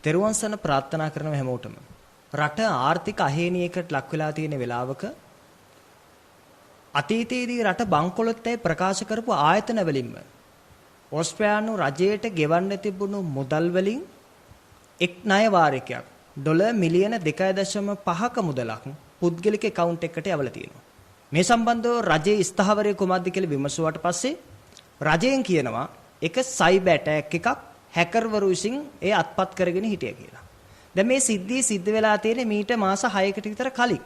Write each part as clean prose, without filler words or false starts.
තෙරුවන් සරණ ප්‍රාර්ථනා කරන හැමෝටම රට ආර්ථික අහේනියකට ලක් වෙලා තියෙන වෙලාවක අතීතයේදී රට බංකොලොත්තේ ප්‍රකාශ කරපු ආයතන වලින්ම ඕස්ට්‍රේලියානු රජයට ගෙවන්න තිබුණු මුදල් වලින් එක් ණය වාරිකයක් ඩොලර් මිලියන 2.5ක මුදලක් පුද්ගලික account එකකට යවලා තියෙනවා. මේ සම්බන්ධව රජයේ ස්ථාවරය කුමක්ද කියලා විමසුවාට පස්සේ රජයෙන් කියනවා එක සයිබර් ඇටැක් එකක් හැකර්වරු විසින් ඒ අත්පත් කරගෙන හිටියා කියලා. දැන් මේ සිද්ධිය සිද්ධ වෙලා තියෙන්නේ මීට මාස 6කට විතර කලින්.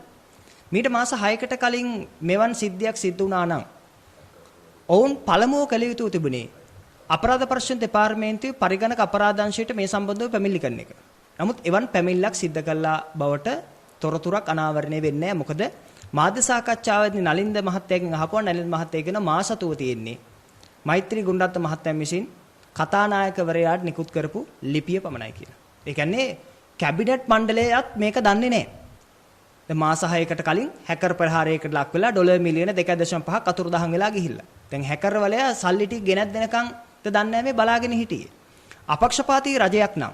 මීට මාස 6කට කලින් මෙවන් සිද්ධියක් සිද්ධ වුණා නම් ඔවුන් පළමුව කළ යුතු තිබුණේ අපරාධ පරීක්ෂණ දෙපාර්තමේන්තුවේ පරිගණක අපරාධ අංශයට මේ සම්බන්ධව පැමිණිලි කරන එක. නමුත් එවන් පැමිණිල්ලක් සිද්ධ කළා බවට තොරතුරක් අනාවරණය වෙන්නේ නැහැ. මොකද මාධ්‍ය සාකච්ඡාවේදී නලින්ද මහත්තයාගෙන් අහපුවා නලින්ද මහත්තයා කියන මාසතුව තියෙන්නේ මෛත්‍රී ගුණරත්න මහත්තයා විසින් කතානායකවරයාට නිකුත් කරපු ලිපිය පමණයි කියලා. ඒ කියන්නේ කැබිනට් මණ්ඩලයත් මේක දන්නේ නැහැ. දැන් මාස 6කට කලින් හැකර් ප්‍රහාරයකට ලක් වෙලා ඩොලර් මිලියන 2.5ක් අතුරුදහන් වෙලා ගිහිල්ලා. දැන් හැකර් වලයා සල්ලි ටික ගෙනත් දෙනකන් දන්නේ නැහැ මේ බලාගෙන හිටියේ. අපක්ෂපාතී රජයක් නම්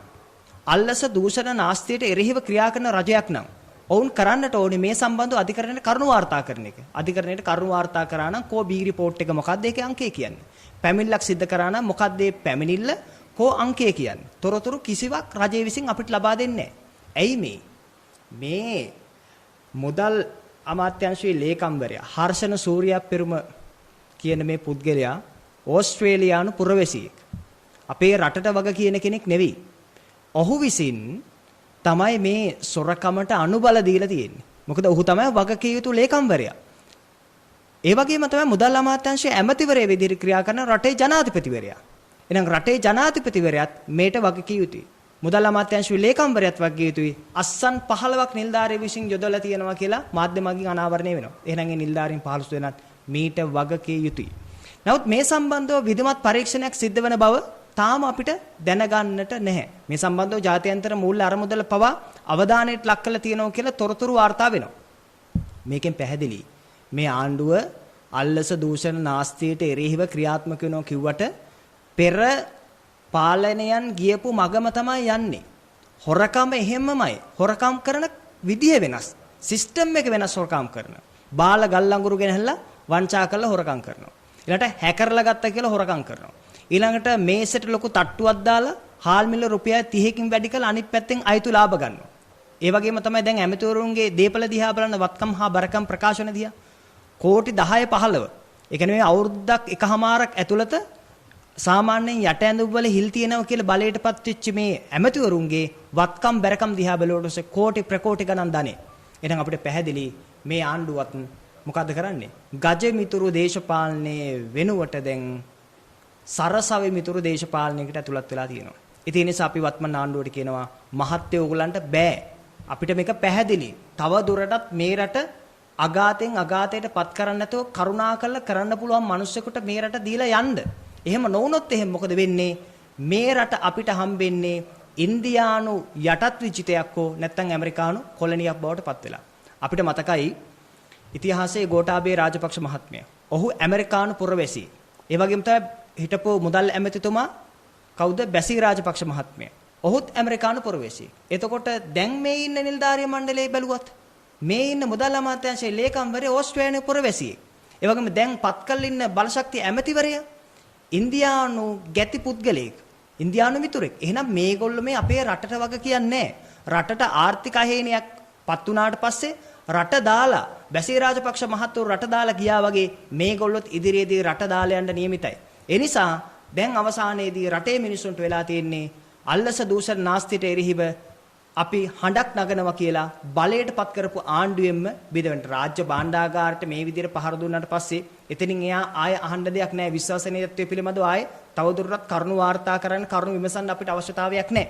අල්ලස දූෂණ නාස්තියට එරෙහිව ක්‍රියා කරන රජයක් නම් ඔවුන් කරන්නට ඕනේ මේ සම්බන්ධව අධිකරණයට කරුණු වාර්තා කරන එක. අධිකරණයට කරුණු වාර්තා කරා නම් කෝ බී රිපෝට් එක මොකක්ද ඒකේ අංකය කියන්නේ. පැමිණිල්ලක් සිද්ධ කරා නම් මොකක්ද මේ පැමිණිල්ල කෝ අංකය කියන්නේ. තොරතුරු කිසිවක් රජය විසින් අපිට ලබා දෙන්නේ නැහැ. ඇයි මේ මුදල් අමාත්‍යාංශයේ ලේකම්වරයා හර්ෂණ සූර්යපෙරුම කියන මේ පුද්ගලයා ඕස්ට්‍රේලියානු පුරවැසියෙක්. අපේ රටට වග කියන කෙනෙක් නෙවෙයි. ඔහු විසින් තමයි මේ සොරකමට අනුබල දීලා තියෙන්නේ. මොකද ඔහු තමයි වගකිය යුතු ලේකම්වරයා. ඒ වගේම තමයි මුදල් අමාත්‍යාංශයේ ඇමතිවරයා විදිහට ක්‍රියා කරන රටේ ජනාධිපතිවරයා. එහෙනම් රටේ ජනාධිපතිවරයාත් මේට වගකිය යුතුයි. මුදල් අමාත්‍යාංශයේ ලේකම්වරයාත් වගකිය යුතුයි. අස්සන් 15ක් නිලධාරිය විසින් යොදලා තියෙනවා කියලා මාධ්‍යමකින් අනාවරණය වෙනවා. එහෙනම් ඒ නිලධාරීන් 15 දෙනාත් මීට වගකිය යුතුයි. නමුත් මේ සම්බන්ධව විධිමත් පරීක්ෂණයක් සිද්ධ වෙන බව තාම අපිට දැනගන්නට නැහැ. මේ සම්බන්ධව ජාත්‍යන්තර මූල්‍ය අරමුදල පවා අවධානයට ලක් කරලා තියෙනවා කියලා තොරතුරු වාර්තා වෙනවා. මේකෙන් පැහැදිලි මේ ආණ්ඩුව අල්ලස දූෂණ නාස්තියට එරෙහිව ක්‍රියාත්මක වෙනවා කිව්වට පෙර පාලනයන් ගියපු මගම තමයි යන්නේ. හොරකම එහෙමමයි. හොරකම් කරන විදිය වෙනස්. සිස්ටම් එක වෙනස් හොරකම් කරන. බාල ගල්ලඟුරු ගෙනහැල්ලා වංචා කරලා හොරකම් කරනවා. ඊළඟට හැකර්ලා ගත්තා කියලා හොරකම් කරනවා. ඊළඟට මේසෙට ලොකු තට්ටුවක් දාලා හාල් මිල රුපියල් 30කින් වැඩි කරලා අනිත් පැත්තෙන් අයිතු ලාභ ගන්නවා. ඒ වගේම තමයි දැන් ඇමතිවරුන්ගේ දීපල දිහා බලන වත්කම් හා බරකම් ප්‍රකාශන දිහා කෝටි 10 15. ඒ කියන්නේ මේ අවුරුද්දක් එකහමාරක් ඇතුළත සාමාන්‍යයෙන් යට ඇඳුම් වල හිල් තියෙනවා කියලා බලයටපත් වෙච්ච මේ ඇමතිවරුන්ගේ වත්කම් බරකම් දිහා බලනකොට කෝටි ප්‍රකෝටි ගණන් ධනෙ. එහෙනම් අපිට පැහැදිලි මේ ආණ්ඩුවත් මොකද්ද කරන්නේ? ගජ මිතුරු දේශපාලනයේ වෙනුවට දැන් සරසවි මිතුරු දේශපාලනයකට ඇතුළත් වෙලා තියෙනවා. ඉතින් ඒ නිසා අපි වත්මන් ආණ්ඩුවට කියනවා මහත්ය ඕගලන්ට බෑ. අපිට මේක පැහැදිලි. තව දුරටත් මේ රට අගාතෙන් අගාතයට පත් කරන්න නැතුව කරුණාකරලා කරන්න පුළුවන් මිනිස්සුෙකුට මේ රට දීලා යන්න. එහෙම නොවුනොත් එහෙම මොකද වෙන්නේ? මේ රට අපිට හම්බෙන්නේ ඉන්දියානු යටත් විජිතයක් හෝ නැත්නම් ඇමරිකානු කොලනියක් බවට පත් වෙලා. අපිට මතකයි ඉතිහාසයේ ගෝඨාභය රාජපක්ෂ මහත්මයා. ඔහු ඇමරිකානු පුරවැසියෙක්. ඒ වගේම තමයි හිටපු මුදල් ඇමතිතුමා කවුද? බැසී රාජපක්ෂ මහත්මයා. ඔහුත් ඇමරිකානු පුරවැසියෙක්. එතකොට දැන් මේ ඉන්න නිලධාරිය මණ්ඩලයේ බැලුවත් මේ ඉන්න මුදල් අමාත්‍යාංශයේ ලේකම්වරයා ඕස්ට්‍රේලියානු පුරවැසියෙක්. ඒ වගේම දැන් පත්කල් ඉන්න බලශක්ති ඇමතිවරයා ඉන්දියානු ගැති පුද්ගලයෙක්. ඉන්දියානු මිතුරෙක්. එහෙනම් මේගොල්ලෝ මේ අපේ රටට වග කියන්නේ රටට ආර්ථික අහේනියක් පත් වුණාට පස්සේ රට දාලා බැසී රාජපක්ෂ මහත්වරු රට දාලා ගියා වගේ මේගොල්ලොත් ඉදිරියේදී රට දාලා යන්න නියමිතයි. ඒ නිසා දැන් අවසානයේදී රටේ මිනිසුන්ට වෙලා තියෙන්නේ අල්ලස දූෂණ නාස්තියට එරෙහිව අපි හඬක් නගනවා කියලා බලයටපත් කරපු ආණ්ඩුවෙන්ම බෙදවෙන්න රාජ්‍ය භාණ්ඩාගාරයට මේ විදිහට පහර දුන්නාට පස්සේ එතනින් එයා ආය අහන්න දෙයක් නැහැ. විශ්වසනීයත්වය පිළිබඳව ආයේ තවදුරටත් කරුණු වාර්තා කරන්න කරුණු විමසන්න අපිට අවශ්‍යතාවයක් නැහැ.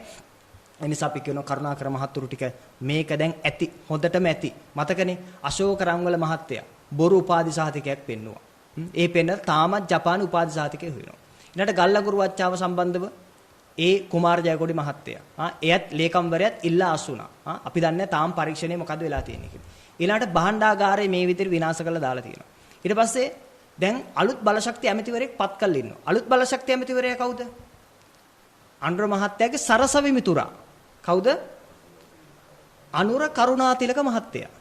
ඒ නිසා අපි කියන කරුණාකර මහත්තුරු ටික මේක දැන් ඇති හොඳටම ඇති. මතකනේ අශෝක රංගවල මහත්තයා බොරු උපාධි සහතිකයක් පෙන්නුවා. ඒ පෙන්න තාමත් ජපාන උපාධි සහතිකය හොයනවා. ඊළඟට ගල්ලගුරු වච්චාව සම්බන්ධව ඒ කුමාර ජයකොඩි මහත්තයා එයත් ලේකම්වරයාත් ඉල්ලා අසුණා. අපි දන්නේ තාම පරීක්ෂණය මොකද වෙලා තියෙන්නේ කියලා. ඊළඟට භාණ්ඩාගාරය මේ විදිහට විනාශ කරලා දාලා තියෙනවා. ඊට පස්සේ දැන් අලුත් බලශක්ති ඇමතිවරයෙක් පත් කරලා ඉන්නවා. අලුත් බලශක්ති ඇමතිවරයා කවුද? අනුර මහත්තයාගේ සරසවි මිතුරා. කවුද? අනුර කරුණාතිලක මහත්තයා.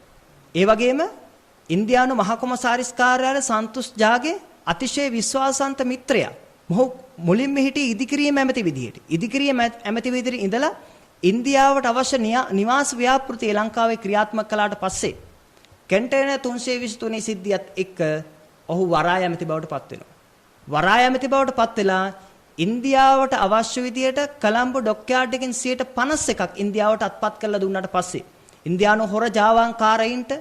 ඒ වගේම ඉන්දියානු මහ කොමසාරිස් කාර්යාලය සන්තුෂ් ජාගේ අතිශය විශ්වාසන්ත මිත්‍රයා. මොහු මුලින්ම හිටියේ ඉදිකිරීම ඇමති විදියට. ඉදිකිරීම ඇමති විදියට ඉඳලා ඉන්දියාවට අවශ්‍ය නිවාස ව්‍යාපෘතිය ලංකාවේ ක්‍රියාත්මක කළාට පස්සේ කන්ටේනර් 323 සිද්ධියත් එක්ක ඔහු වරාය ඇමති බවට පත් වෙනවා. වරාය ඇමති බවට පත් වෙලා ඉන්දියාවට අවශ්‍ය විදියට කොළඹ ඩොක්යාඩ් එකෙන් 51% ඉන්දියාවට අත්පත් කරලා දුන්නාට පස්සේ ඉන්දියානු හොර ජාවාන්කාරයින්ට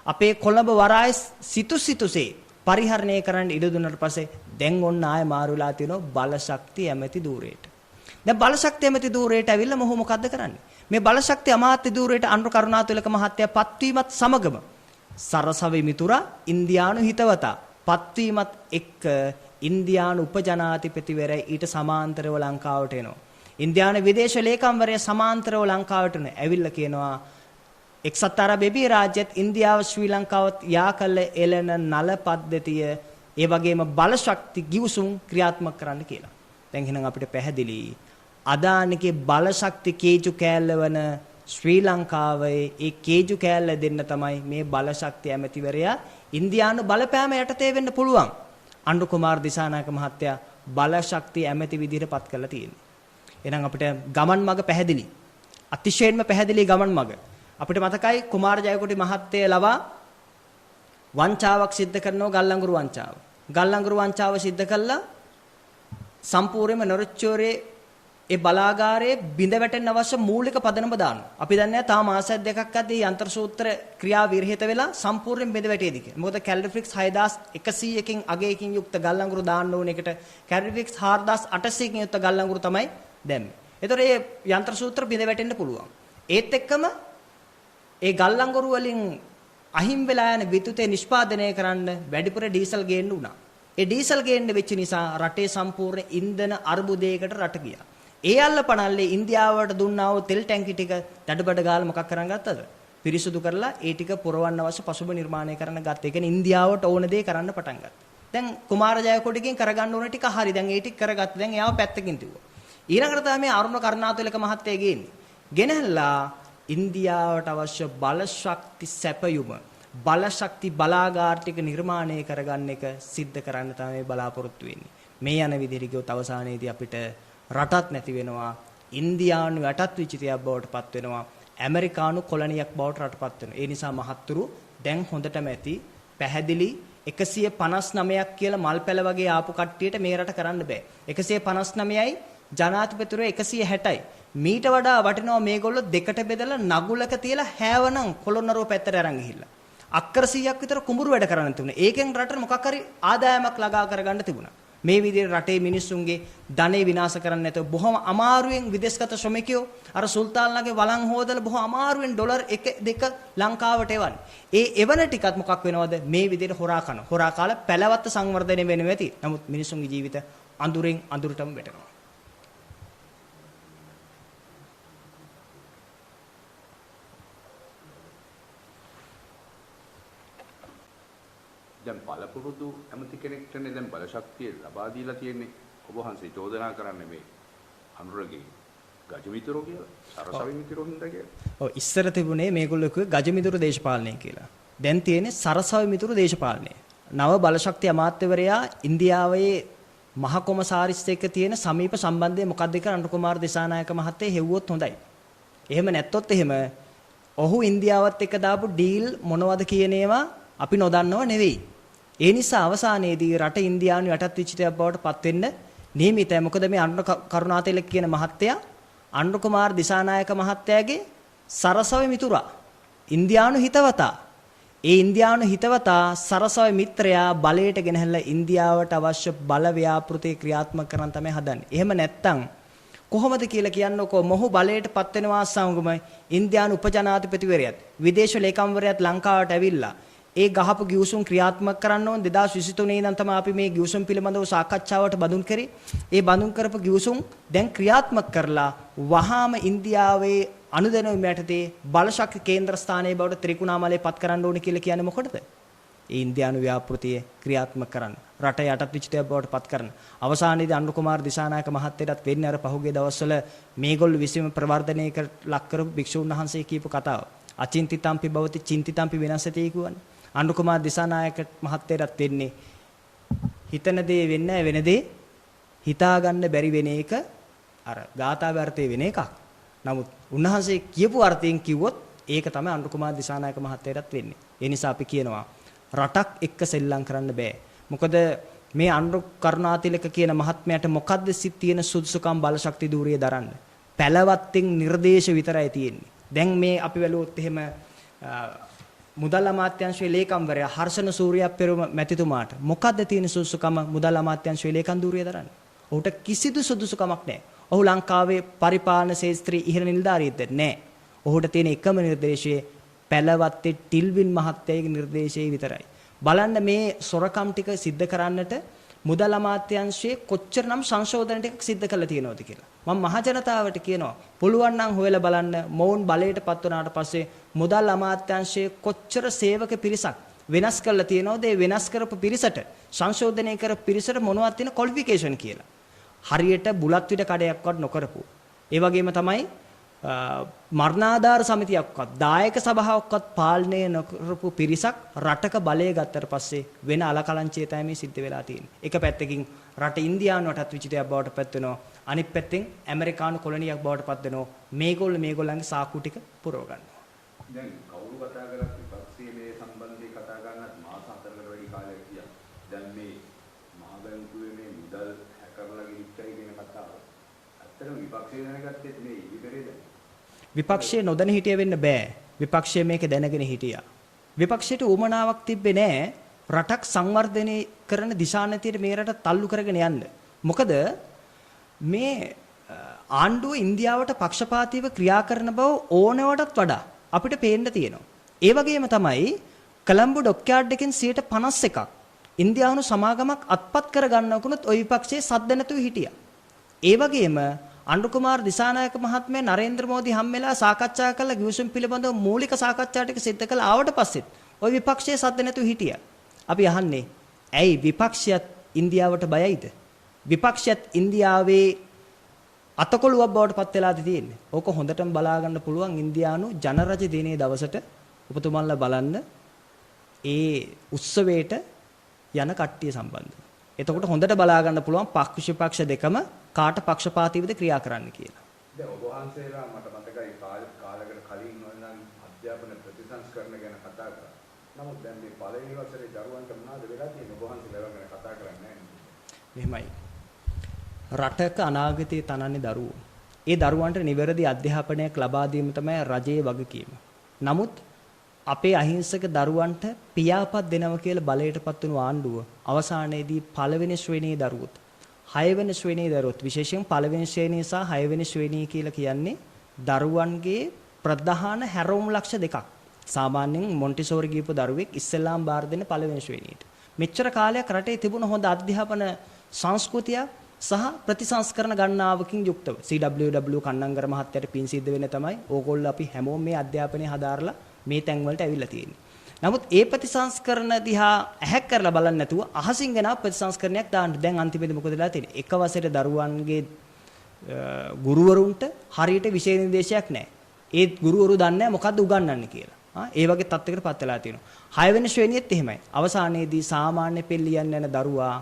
අපේ කොළඹ වරාය සිතුසේ පරිහරණය කරන්න ඉඩ දුන්නාට පස්සේ දැන් ඔන්න ආය මාරු වෙලා තියෙනවා බලශක්ති ඇමති ධූරයට. දැන් බලශක්ති ඇමති ධූරයට ඇවිල්ලා මොහු මොකද්ද කරන්නේ? මේ බලශක්ති අමාත්‍ය ධූරයට අනුර කරුණාතිලක මහත්තයා පත්වීමත් සමගම සරසවි මිතුරා ඉන්දියානු හිතවතා පත්වීමත් එක්ක ඉන්දියානු උපජනාධිපතිවරයා ඊට සමාන්තරව ලංකාවට එනවා. ඉන්දියානු විදේශ ලේකම්වරයා සමාන්තරව ලංකාවට එනවා. ඇවිල්ලා කියනවා එක්සත් අරබ් එමිරාජ්‍යත් ඉන්දියාව ශ්‍රී ලංකාවත් යාකල එළන නල පද්ධතිය ඒ වගේම බලශක්ති ගිවිසුම් ක්‍රියාත්මක කරන්න කියලා. දැන් එහෙනම් අපිට පැහැදිලි අදානිකේ බලශක්ති කේජු කෑල්ල වන ශ්‍රී ලංකාවේ ඒ කේජු කෑල්ල දෙන්න තමයි මේ බලශක්ති ඇමතිවරයා ඉන්දියානු බලපෑම යටතේ වෙන්න පුළුවන්. අනුර කුමාර දිසානායක මහත්තයා බලශක්ති ඇමති විදිහට පත් කරලා තියෙනවා. එහෙනම් අපිට ගමන් මඟ පැහැදිලි. අතිශයින්ම පැහැදිලි ගමන් මඟ. අපිට මතකයි කුමාර ජයකොඩි මහත්තයා ලවා වංචාවක් සිද්ධ කරනවා ගල්ලංගුරු වංචාව. ගල්ලංගුරු වංචාව සිද්ධ කළා සම්පූර්ණයෙන්ම නොරොච්චෝරේ ඒ බලාගාරයේ බිඳ වැටෙන්න අවශ්‍ය මූලික පදනම දානවා. අපි දන්නේ තා මාසයක් දෙකක් අද්දී යන්ත්‍ර සූත්‍ර ක්‍රියා විරහිත වෙලා සම්පූර්ණයෙන් බිඳ වැටේදී කියලා. මොකද කැලරිෆික්ස් 6100කින් අගයකින් යුක්ත ගල්ලංගුරු දාන්න ඕන එකට කැලරිෆික්ස් 4800කින් යුක්ත ගල්ලංගුරු තමයි දැම්මේ. ඒතකොට මේ යන්ත්‍ර සූත්‍ර බිඳ වැටෙන්න පුළුවන්. ඒත් එක්කම ඒ ගල්ලංගුරු වලින් අහිම් වෙලා යන විදුලිතේ නිෂ්පාදනය කරන්න වැඩිපුර ඩීසල් ගේන්න උනා. ඒ ඩීසල් ගේන්න වෙච්ච නිසා රටේ සම්පූර්ණ ඉන්ධන අර්බුදයකට රට ගියා. ඒ අල්ලපනල්ලේ ඉන්දියාවට දුන්නා වූ තෙල් ටැංකි ටික දඩබඩ ගාලා මොකක් කරන් ගත්තද? පිරිසුදු කරලා ඒ ටික පුරවන්න අවශ්‍ය පසුබිම නිර්මාණය කරන්න ගත්තා. ඒ කියන්නේ ඉන්දියාවට ඕන දේ කරන්න පටන් ගත්තා. දැන් කුමාර ජයකොඩිගෙන් කරගන්න ඕන ටික හරි. දැන් ඒ ටික කරගත්තා. දැන් එයාව පැත්තකින් තියුවා. ඊළඟට තමයි අරුණ කරුණාතිලක මහත්තයා ගේන්නේ. ගෙනහැල්ලා ඉන්දියාවට අවශ්‍ය බලශක්ති සැපයුම බලශක්ති බලාගාර ටික නිර්මාණය කරගන්න එක සිද්ධ කරන්න තමයි බලාපොරොත්තු වෙන්නේ. මේ යන විදිහට ගියොත් අවසානයේදී අපිට රටක් නැති වෙනවා. ඉන්දියානු යටත් විචිතයක් බවට පත් වෙනවා. ඇමරිකානු කොලනියක් බවට රටපත් වෙනවා. ඒ නිසා මහත්තුරු දැන් හොඳටම ඇති පැහැදිලි 159ක් කියලා මල්පැල වගේ ආපු කට්ටියට මේ රට කරන්න බෑ. 159යි ජනාධිපතිවරු 160යි. මීට වඩා වටිනවා මේගොල්ලෝ දෙකට බෙදලා නගුලක තියලා හැවනම් කොළොන්නරුව පැත්තට අරන් ගිහිල්ලා. අක්කර 100ක් විතර කුඹුරු වැඩ කරන්න තිබුණා. ඒකෙන් රටට මොකක් හරි ආදායමක් ළඟා කරගන්න තිබුණා. මේ විදිහට රටේ මිනිස්සුන්ගේ ධනෙ විනාශ කරන්න නැතුව බොහොම අමාරුවෙන් විදේශගත ශ්‍රමිකයෝ අර සුල්තාන්ලාගේ වළං හොදලා බොහොම අමාරුවෙන් ඩොලර් 1-2 ලංකාවට එවන්නේ. ඒ එවන ටිකත් මොකක් වෙනවද? මේ විදිහට හොරා කන. හොරා කාලා පැලවත්ත සංවර්ධනය වෙනවා ඇති. නමුත් මිනිස්සුන්ගේ ජීවිත අඳුරෙන් අඳුරටම වැටෙනවා. දැන් බලපුරුදු ඇමති කෙනෙක්ටනේ දැන් බලශක්තිය ලබා දීලා තියෙන්නේ. ඔබ වහන්සේ චෝදනා කරන්නේ මේ අනුරගේ ගජමිතුරෝ කියලා. සරසවි මිතුරෝ හින්දා කියලා. ඔව් ඉස්සර තිබුණේ මේගොල්ලෝ කිව්වේ ගජමිතුරු දේශපාලනය කියලා. දැන් තියෙන්නේ සරසවි මිතුරු දේශපාලනය. නව බලශක්ති අමාත්‍යවරයා ඉන්දියාවේ මහ කොමසාරිස් එක්ක තියෙන සමීප සම්බන්ධය මොකක්ද කියලා අනුර කුමාර දිසානායක මහත්තයා හෙව්වොත් හොඳයි. එහෙම නැත්තොත් එහෙම ඔහු ඉන්දියාවත් එක්ක දාපු ඩීල් මොනවද කියන ඒවා අපි නොදන්නව නෙවෙයි. ඒ නිසා අවසානයේදී රට ඉන්දියානු යටත් විචිතයක් බවට පත් වෙන්න නියමිතයි. මොකද මේ අනුර කරුණාතිලක කියන මහත්තයා අනුර කුමාර දිසානායක මහත්තයාගේ සරසවි මිතුරා. ඉන්දියානු හිතවතා. ඒ ඉන්දියානු හිතවතා සරසවි මිත්‍රයා බලයට ගෙනහැල්ලා ඉන්දියාවට අවශ්‍ය බල ව්‍යාපෘති ක්‍රියාත්මක කරන් තමයි හදන්නේ. එහෙම නැත්තම් කොහොමද කියලා කියන්නකෝ මොහු බලයට පත් වෙනවා සමගම ඉන්දියානු උපජනාධිපතිවරයාත් විදේශ ලේකම්වරයාත් ලංකාවට ඇවිල්ලා ඒ ගහපු ගිවිසුම් ක්‍රියාත්මක කරන්න ඕන 2023 ඉඳන් තමයි අපි මේ ගිවිසුම් පිළිබඳව සාකච්ඡාවට බඳුන් කරේ. ඒ බඳුන් කරපු ගිවිසුම් දැන් ක්‍රියාත්මක කරලා වහාම ඉන්දියාවේ අනුදැනුම යටතේ බලශක්ති කේන්ද්‍ර ස්ථානයේ බවට ත්‍රිකුණාමලයේ පත් කරන්න ඕන කියලා කියන්නේ මොකටද? ඒ ඉන්දියානු ව්‍යාපෘතිය ක්‍රියාත්මක කරන්න. රට යටත් විචිතයක් බවට පත් කරන්න. අවසානයේදී අනුර කුමාර දිසානායක මහත්තයටත් වෙන්නේ අර පහුගිය දවස්වල මේගොල්ලෝ විසීම ප්‍රවර්ධනයකට ලක් කරපු භික්ෂුන් වහන්සේ කියපු කතාව. අචින්තිතම්පි භවති චින්තිතම්පි වෙනස්සති කියවනේ. අනුර කුමාර දිසානායක මහත්තයටත් වෙන්නේ හිතන දේ වෙන්නේ වෙන දේ හිතා ගන්න බැරි වෙන එක අර ගාථාවේ අර්ථය වෙන එකක්. නමුත් උන්වහන්සේ කියපු අර්ථයෙන් කිව්වොත් ඒක තමයි අනුර කුමාර දිසානායක මහත්තයටත් වෙන්නේ. ඒ නිසා අපි කියනවා රටක් එක්ක සෙල්ලම් කරන්න බෑ. මොකද මේ අනුර කරුණාතිලක කියන මහත්මයාට මොකද්ද තියෙන සුදුසුකම් බලශක්ති ධූරිය දරන්න? පැලවත්තෙන් නිර්දේශ විතරයි තියෙන්නේ. දැන් මේ අපි වැළුවොත් එහෙම මුදල් අමාත්‍යාංශයේ ලේකම්වරයා හර්ෂණ සූර්යප්පෙරුම මැතිතුමාට මොකද්ද තියෙන සුදුසුකම මුදල් අමාත්‍යාංශයේ ලේකම් ධූරිය දරන්න? ඔහුට කිසිදු සුදුසුකමක් නැහැ. ඔහු ලංකාවේ පරිපාලන ශාස්ත්‍රයේ ඉහළ නිලධාරියෙක්ද නැහැ. ඔහුට තියෙන එකම නිර්දේශය පැලවත්තේ ටිල්වින් මහත්තයාගේ නිර්දේශය විතරයි. බලන්න මේ සොරකම් ටික සිද්ධ කරන්නට මුදල් අමාත්‍යාංශයේ කොච්චරනම් සංශෝධන ටිකක් සිද්ධ කරලා තියෙනවද කියලා. මම මහ ජනතාවට කියනවා පුළුවන් නම් හොයලා බලන්න මොවුන් බලයට පත් වුණාට පස්සේ මුදල් අමාත්‍යාංශයේ කොච්චර සේවක පිරිසක් වෙනස් කරලා තියෙනවද? ඒ වෙනස් කරපු පිරිසට සංශෝධනය කරපු පිරිසට මොනවද තියෙන ක්වොලිෆිකේෂන් කියලා. හරියට බුලත් විට කඩයක්වත් නොකරපු. ඒ වගේම තමයි මරණාධාර සමිතියක්වත් දායක සභාවක්වත් පාලනය නොකරපු පිරිසක් රටක බලය ගත්තට පස්සේ වෙන අලකලංචය තමයි මේ සිද්ධ වෙලා තියෙන්නේ. එක පැත්තකින් රට ඉන්දියානුවටත් විචිතයක් බවට පත් වෙනවා. අනිත් පැත්තෙන් ඇමරිකානු කොලොනියක් බවට පත් වෙනවා. මේගොල්ලන්ගේ සාකු ටික පුරව ගන්නවා. දැන් කවුරු කතා කරත් විපක්ෂයේ මේ සම්බන්ධයෙන් කතා කරනත් මාස 4කට වැඩි කාලයක් ගියා. දැන් මේ මහ බැංකුවේ මේ මුදල් හැකරලා ගිහිච්චයි කියන කතාව. ඇත්තටම විපක්ෂයේ දැනගත්තෙත් මේ ඉදිරියේද? විපක්ෂයේ නොදැන හිටිය වෙන්න බෑ. විපක්ෂය මේක දැනගෙන හිටියා. විපක්ෂයට උවමනාවක් තිබ්බේ නෑ රටක් සංවර්ධනය කරන දිශානතියට මේ රට තල්ලු කරගෙන යන්න. මොකද මේ ආණ්ඩුව ඉන්දියාවට පක්ෂපාතීව ක්‍රියා කරන බව ඕනෑවටත් වඩා අපිට පේන්න තියෙනවා. ඒ වගේම තමයි කොළඹ ඩොක්යාඩ් එකෙන් 51%ක් ඉන්දියානු සමාගමක් අත්පත් කර ගන්නවකුණොත් ওই විපක්ෂයේ සද්ද නැතුව හිටියා. ඒ වගේම අනුර කුමාර දිසානායක මහත්මයා නරේන්ද්‍ර මෝදි හම්බෙලා සාකච්ඡා කළා ගිවිසුම් පිළිබඳව මූලික සාකච්ඡා ටික සිද්ධ කළා ආවට පස්සෙත් ওই විපක්ෂයේ සද්ද නැතුව හිටියා. අපි අහන්නේ ඇයි විපක්ෂයත් ඉන්දියාවට බයයිද? විපක්ෂයත් ඉන්දියාවේ අතකොළුවක් බවට පත් වෙලාද තියෙන්නේ. ඕක හොඳටම බලා ගන්න පුළුවන් ඉන්දියානු ජනරජ දිනේ දවසට ඔබතුමන්ලා බලන්න ඒ උත්සවයට යන කට්ටිය සම්බන්ධව. එතකොට හොඳට බලා ගන්න පුළුවන් පක්ෂ දෙකම කාට පක්ෂපාතීවද ක්‍රියා කරන්න කියලා. දැන් ඔබ වහන්සේලා මට මතකයි කාලයකට කලින් නම් අධ්‍යාපන ප්‍රතිසංස්කරණ ගැන කතා කරා. නමුත් දැන් මේ පළවෙනි වසරේ දරුවන්ට මොනවද වෙලා තියෙන්නේ? ඔබ වහන්සේලා ගැන කතා කරන්නේ නැහැ. මෙහෙමයි. රටක අනාගතයේ තනන්නේ දරුවෝ. ඒ දරුවන්ට නිවැරදි අධ්‍යාපනයක් ලබා දීම තමයි රජයේ වගකීම. නමුත් අපේ අහිංසක දරුවන්ට පියාපත් දෙනවා කියලා බලයටපත් වුණු ආණ්ඩුව අවසානයේදී පළවෙනි ශ්‍රේණියේ දරුවොත් 6 වෙනි ශ්‍රේණියේ දරුවොත් විශේෂයෙන් පළවෙනි ශ්‍රේණිය සහ 6 වෙනි ශ්‍රේණිය කියලා කියන්නේ දරුවන්ගේ ප්‍රධාන හැරවුම් ලක්ෂ දෙකක්. සාමාන්‍යයෙන් මොන්ටිසෝරි ගිහපු දරුවෙක් ඉස්සෙල්ලාම බාර දෙන පළවෙනි ශ්‍රේණියට. මෙච්චර කාලයක් රටේ තිබුණ හොඳ අධ්‍යාපන සංස්කෘතිය සහ ප්‍රතිසංස්කරණ ගණනාවකින් යුක්තව CWW කන්නංගර මහත්තයාට පින් සිද්ධ වෙන්නේ තමයි ඕගොල්ලෝ අපි හැමෝම මේ අධ්‍යාපනය හදාarලා මේ තැන් වලට ඇවිල්ලා තියෙන්නේ. නමුත් ඒ ප්‍රතිසංස්කරණ දිහා ඇහැක් කරලා බලන්නේ නැතුව අහසින් ගෙන ප්‍රතිසංස්කරණයක් දාන්න දැන් අන්තිමේදී මොකද වෙලා තියෙන්නේ? එක වසරේ දරුවන්ගේ ගුරුවරුන්ට හරියට විෂය නිර්දේශයක් නැහැ. ඒ ගුරුවරු දන්නේ නැහැ මොකද්ද උගන්වන්නේ කියලා. ඒ වගේ තත්යකට පත් වෙලා තියෙනවා. 6 වෙනි ශ්‍රේණියෙත් එහෙමයි. අවසානයේදී සාමාන්‍ය පෙළ ලියන්න යන දරුවා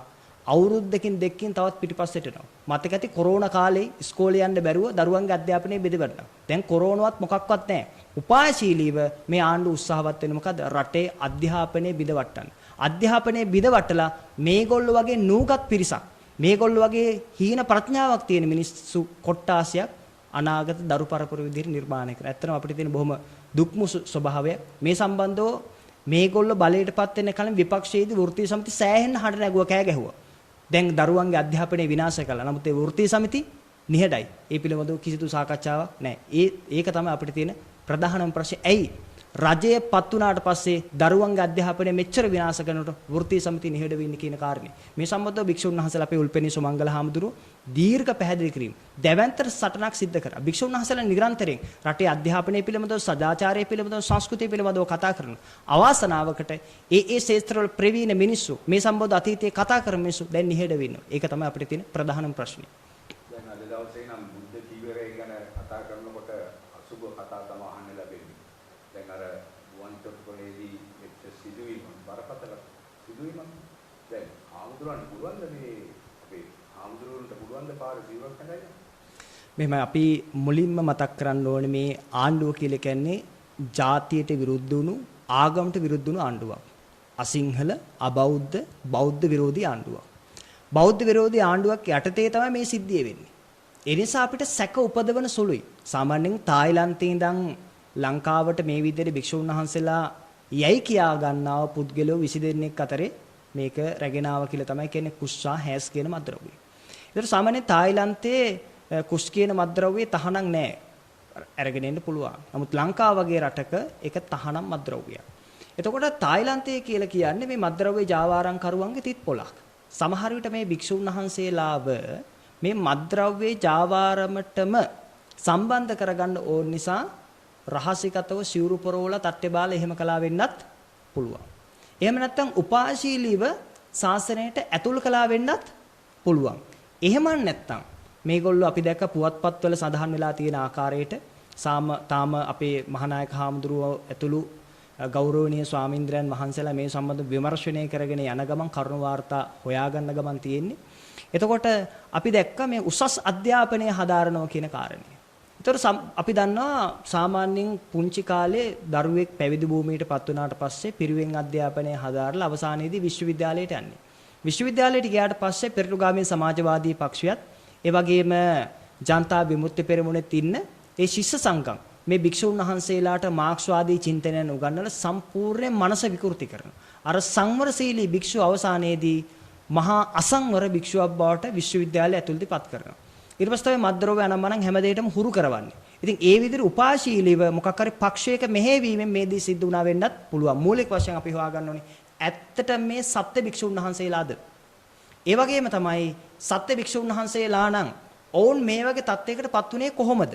අවුරුද්දකින් දෙකකින් තවත් පිටිපස්සට එනවා. මතක ඇති කොරෝනා කාලේ ඉස්කෝලේ යන්න බැරුව දරුවන්ගේ අධ්‍යාපනය බෙදවටනවා. දැන් කොරෝනාවත් මොකක්වත් නැහැ. උපායශීලීව මේ ආණ්ඩුව උත්සාහවත් වෙන්නේ මොකද? රටේ අධ්‍යාපනය බිඳවට්ටන්න. අධ්‍යාපනය බිඳවට්ටලා මේගොල්ලෝ වගේ නූගත් පිරිසක්, මේගොල්ලෝ වගේ හීන ප්‍රඥාවක් තියෙන මිනිස්සු කොට්ටාසයක් අනාගත දරු පරපුර විදිහට නිර්මාණය කරා. ඇත්තටම අපිට තියෙන බොහොම දුක්මුසු ස්වභාවයක්. මේ සම්බන්ධව මේගොල්ලෝ බලයටපත් වෙන කලින් විපක්ෂයේදී වෘත්තීය සමිති සෑහෙන්න හඬ නැගුවා, කෑ ගැහුවා. දැන් දරුවන්ගේ අධ්‍යාපනය විනාශ කළා. නමුත් ඒ වෘත්තීය සමිති නිහඬයි. ඒ පිළිබඳව කිසිදු සාකච්ඡාවක් නැහැ. ඒක තමයි අපිට තියෙන ප්‍රධානම ප්‍රශ්නේ. ඇයි රජයේ පත් වුණාට පස්සේ දරුවන්ගේ අධ්‍යාපනය මෙච්චර විනාශ කරනකොට වෘත්තීය සමිතිය නිහඬ වෙන්නේ කියන කාරණේ. මේ සම්බන්ධව භික්ෂුන් වහන්සේලා අපේ උල්පෙනී සුමංගල හාමුදුරුවෝ දීර්ඝ පැහැදිලි කිරීම දැවැන්තර සටනක් සිද්ධ කරා. භික්ෂුන් වහන්සේලා නිරන්තරයෙන් රටේ අධ්‍යාපනය පිළිබඳව, සදාචාරය පිළිබඳව, සංස්කෘතිය පිළිබඳව කතා කරනවා. අවාසනාවකට ඒ ක්ෂේත්‍රවල ප්‍රවීණ මිනිස්සු මේ සම්බන්ධ අතීතයේ කතා කරන මිනිස්සු දැන් නිහඬ වෙනවා. ඒක තමයි අපිට තියෙන ප්‍රධානම ප්‍රශ්නේ. දැන් අද දවසේ නම් බුද්ධ චීවරය ගැන කතා කරනකොට අසුබ කතා තමයි අහන්න ලැබෙන්නේ. දැන් අර වන්තොට්ටුවේදී වෙච්ච සිදුවීම බරපතල සිදුවීමක්. දැන් ආමුදුරන් පුළුවන් මේ අපේ ආමුදුරන්ට පුළුවන් ද පාර ජීවත් කරන්න? මෙහෙම අපි මුලින්ම මතක් කරන්න ඕනේ මේ ආණ්ඩුව කියලා කියන්නේ ජාතියට විරුද්ධ වුණු ආගමට විරුද්ධ වුණු ආණ්ඩුවක්. අසිංහල, අබෞද්ධ, බෞද්ධ විරෝධී ආණ්ඩුවක්. බෞද්ධ විරෝධී ආණ්ඩුවක් යටතේ තමයි මේ සිද්ධිය වෙන්නේ. ඒ නිසා අපිට සැක උපදවන සුළුයි. සාමාන්‍යයෙන් තායිලන්තයේ ඉඳන් ලංකාවට මේ විදිහට භික්ෂුන් වහන්සේලා යයි කියා ගන්නාව පුද්ගලයෝ 20 දෙනෙක් අතරේ මේක රැගෙන ආවා කියලා තමයි කියන්නේ කුෂ්සා හැස් කියන මත්ද්‍රව්‍යය. ඒතර සාමාන්‍යයෙන් තායිලන්තයේ කුෂ් කියන මත්ද්‍රව්‍යය තහනම් නැහැ. අරගෙන එන්න පුළුවන්. නමුත් ලංකාව වගේ රටක ඒක තහනම් මත්ද්‍රව්‍යයක්. එතකොට තායිලන්තයේ කියලා කියන්නේ මේ මත්ද්‍රව්‍ය ජාවාරම් කරුවන්ගේ තිත් පොලක්. සමහර විට මේ භික්ෂුන් වහන්සේලාව මේ මත්ද්‍රව්‍ය ජාවාරමටම සම්බන්ධ කරගන්න ඕන නිසා රහසිගතව සිවුරු පොරවල තට්ටේ බාලා එහෙම කළා වෙන්නත් පුළුවන්. එහෙම නැත්නම් උපාශීලීව ශාසනයට ඇතුල් කළා වෙන්නත් පුළුවන්. එහෙම නැත්නම් මේගොල්ලෝ අපි දැක්ක පුවත්පත්වල සඳහන් වෙලා තියෙන ආකාරයට තාම අපේ මහානායක හාමුදුරුවෝ ඇතුළු ගෞරවනීය ස්වාමීන්ද්‍රයන් වහන්සේලා මේ සම්බන්ධ විමර්ශනය කරගෙන යන ගමන් කරුණු වාර්තා හොයාගන්න ගමන් තියෙන්නේ. එතකොට අපි දැක්ක මේ උසස් අධ්‍යාපනය හදාරනවා කියන කාරණය. ඒතර අපි දන්නවා සාමාන්‍යයෙන් පුංචි කාලේ දරුවෙක් පැවිදි භූමියටපත් වුණාට පස්සේ පිරිවෙන් අධ්‍යාපනය හදාarලා අවසානයේදී විශ්වවිද්‍යාලයට යන්නේ. විශ්වවිද්‍යාලයට ගියාට පස්සේ පෙරටුගාමී සමාජවාදී පක්ෂයත් ඒ වගේම ජනතා විමුක්ති පෙරමුණෙත් ඉන්න ඒ ශිෂ්‍ය සංඝම් මේ භික්ෂුන් වහන්සේලාට මාක්ස්වාදී චින්තනයන් උගන්වලා සම්පූර්ණ මනස විකෘති කරනවා. අර සංවරශීලී භික්ෂුව අවසානයේදී මහා අසංවර භික්ෂුවක් බවට විශ්වවිද්‍යාලය ඇතුළතදී පත් කරනවා. ඊට පස්සේ තමයි මද්ද්‍රව්‍ය අනම්මනම් හැම දෙයකටම හුරු කරවන්නේ. ඉතින් ඒ විදිහට උපාශීලීව මොකක් හරි පක්ෂයක මෙහෙවීමෙන් මේ දී සිද්ධ වුණා වෙන්නත් පුළුවන්. මූලික වශයෙන් අපි හොයාගන්න ඕනේ ඇත්තට මේ සත්‍ය භික්ෂුන් වහන්සේලාද? ඒ වගේම තමයි සත්‍ය භික්ෂුන් වහන්සේලා නම් ඔවුන් මේ වගේ තත්යකටපත් උනේ කොහොමද?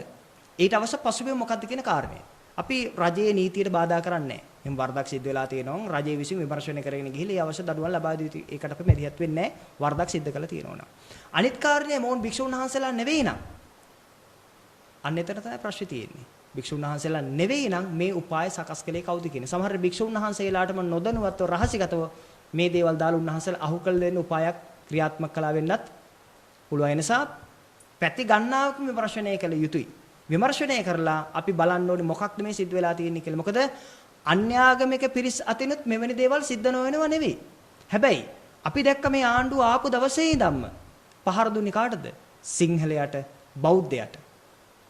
ඊට අවශ්‍ය පසුබිම මොකක්ද කියන කාරණය. අපි රජයේ නීතියට බාධා කරන්නේ නැහැ. එහෙනම් වරදක් සිද්ධ වෙලා තියෙනවා රජයේ විසින් විමර්ශනය කරගෙන ගිහිල්ලා ඒ අවශ්‍ය දඩුවම් ලබා දී යුතුයි. ඒකට අපි මෙරියත් වෙන්නේ නැහැ. වරදක් සිද්ධ කළා තියෙනවා. අනිත් කාරණය මොවුන් භික්ෂුන් වහන්සේලා නෙවෙයි නම් අන්න එතන තමයි ප්‍රශ්නේ තියෙන්නේ. භික්ෂුන් වහන්සේලා නෙවෙයි නම් මේ උපාය සකස් කළේ කවුද කියන්නේ. සමහර භික්ෂුන් වහන්සේලාටම නොදැනුවත්ව රහසිගතව මේ දේවල් දාලා උන්වහන්සේලා අහු කළ දෙන්න උපායක් ක්‍රියාත්මක කළා වෙන්නත් පුළුවන්. ඒ නිසා පැති ගන්නාවකම විමර්ශනය කළ යුතුයි. විමර්ශනය කරලා අපි බලන්න ඕනේ මොකක්ද මේ සිද්ධ වෙලා තියෙන්නේ කියලා. මොකද අන්‍යාගමික පිරිස් අතිනුත් මෙවැනි දේවල් සිද්ධ නොවෙනව නෙවෙයි. හැබැයි අපි දැක්ක මේ ආණ්ඩුව ආපු දවසේ ඉඳන්ම පහර දුන්නේ කාටද? සිංහලයට, බෞද්ධයට.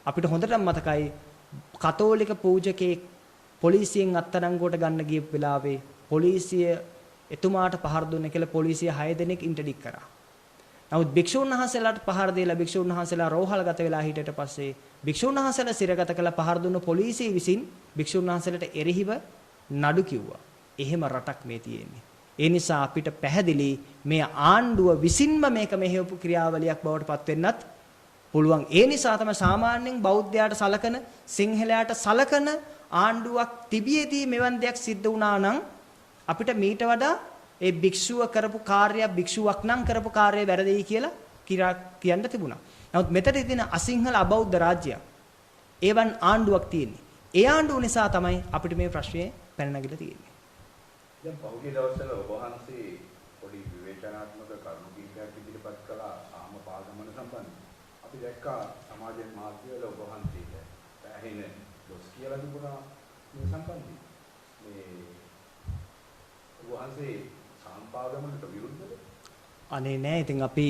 අපිට හොඳටම මතකයි කතෝලික පූජකෙක් පොලිසියෙන් අත්අඩංගුවට ගන්න ගිය වෙලාවේ පොලිසිය එතුමාට පහර දුන්නේ කියලා පොලිසිය 6 දෙනෙක් ඉන්ටර්ඩික් කරා. නමුත් භික්ෂුන් වහන්සේලාට පහර දීලා භික්ෂුන් වහන්සේලා රෝහල්ගත වෙලා හිටියට පස්සේ භික්ෂුන් වහන්සේලා සිරගත කළ පහර දුන්න පොලිසිය විසින් භික්ෂුන් වහන්සේලාට එරෙහිව නඩු කිව්වා. එහෙම රටක් මේ තියෙන්නේ. ඒ නිසා අපිට පැහැදිලි මේ ආණ්ඩුව විසින්ම මේක මෙහෙවපු ක්‍රියාවලියක් බවට පත් වෙන්නත් පුළුවන්. ඒ නිසා තමයි සාමාන්‍යයෙන් බෞද්ධයාට සලකන, සිංහලයාට සලකන ආණ්ඩුවක් තිබියදී මෙවන් දෙයක් සිද්ධ වුණා නම් අපිට මීට වඩා ඒ භික්ෂුව කරපු කාර්යය භික්ෂුවක් නම් කරපු කාර්යය වැරදියි කියලා කියන්න තිබුණා. නමුත් මෙතනදී තියෙන අසිංහල අබෞද්ධ රාජ්‍යයක් ඒවන් ආණ්ඩුවක් තියෙන්නේ. ඒ ආණ්ඩුව නිසා තමයි අපිට මේ ප්‍රශ්නේ පැන නැගිලා තියෙන්නේ. දැන් පහුගිය දවස්වල ඔබ වහන්සේ පොඩි විවේචනාත්මක කරුණු කිහිපයක් ඉදිරිපත් කළා ආම පාගමන සම්බන්ධව. අපි දැක්කා සමාජ මාධ්‍යවල ඔබ වහන්සේට පැහැෙන දොස් කියලා තිබුණා මේ සම්බන්ධයෙන්. මේ ඔබ වහන්සේ සාම්පාගමනට විරුද්ධද? අනේ නෑ. ඉතින් අපි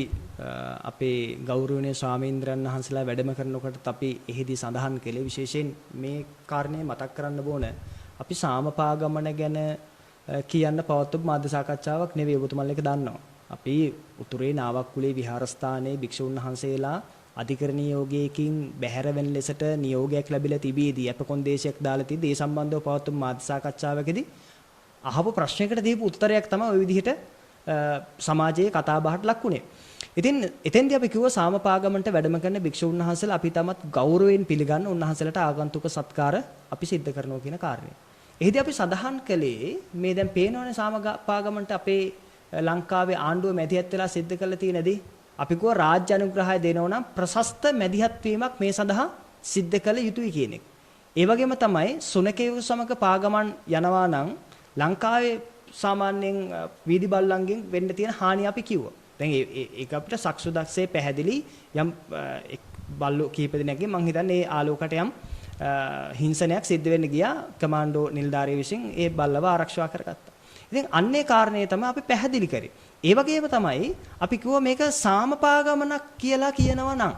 අපේ ගෞරවනීය ස්වාමීන්ද්‍රයන් වහන්සේලා වැඩම කරනකොටත් අපි එහිදී සඳහන් කළේ විශේෂයෙන් මේ කාරණේ මතක් කරන්න ඕන. අපි සාමපාගමන ගැන කියන්න පවත්වපු මාධ්‍ය සාකච්ඡාවක් නෙවෙයි. ඔබතුමන්ලා ඒක දන්නවා. අපි උතුරේ නාවක්කුලේ විහාරස්ථානයේ භික්ෂුන් වහන්සේලා අධිකරණ නියෝගයකින් බැහැර වෙන ලෙසට නියෝගයක් ලැබිලා තිබීදී අප කොන්දේශයක් දාලා තියදී ඒ සම්බන්ධව පවත්වපු මාධ්‍ය සාකච්ඡාවකදී අහපු ප්‍රශ්නයකට දීපු උත්තරයක් තමයි ওই විදිහට සමාජයේ කතා බහට ලක්ුණේ. ඉතින් එතෙන්දී අපි කිව්වා සාමපාගමන්ට වැඩම කරන භික්ෂුන් වහන්සේලා අපි තමත් ගෞරවයෙන් පිළිගන්න උන්වහන්සේලාට ආගන්තුක සත්කාර අපි සිද්ධ කරනවා කියන කාරණය. එහිදී අපි සඳහන් කළේ මේ දැන් පේනවනේ සාමපාගමන්ට අපේ ලංකාවේ ආණ්ඩුව මැදිහත් වෙලා සිද්ධ කරලා තියෙනදී අපි කිව්වා රාජ්‍ය අනුග්‍රහය දෙනවා නම් ප්‍රශස්ත මැදිහත් වීමක් මේ සඳහා සිද්ධ කළ යුතුයි කියන එක. ඒ වගේම තමයි සුනකේව සමග පාගමන් යනවා නම් ලංකාවේ සාමාන්‍යයෙන් වීදි බල්ලන්ගෙන් වෙන්න තියෙන හානිය අපි කිව්වා. දැන් ඒක අපිට සක්සුදක්සේ පැහැදිලි යම් බල්ලෝ කීප දෙනෙක්ගෙන් මම හිතන්නේ ඒ ආලෝකයට යම් හිංසනයක් සිද්ධ වෙන්න ගියා කමාන්ඩෝ නිලධාරිය විසින් ඒ බල්ලව ආරක්ෂා කරගත්තා. ඉතින් අන්නේ කාරණේ තමයි අපි පැහැදිලි කරේ. ඒ වගේම තමයි අපි කිව්වා මේක සාමපාගමනක් කියලා කියනවා නම්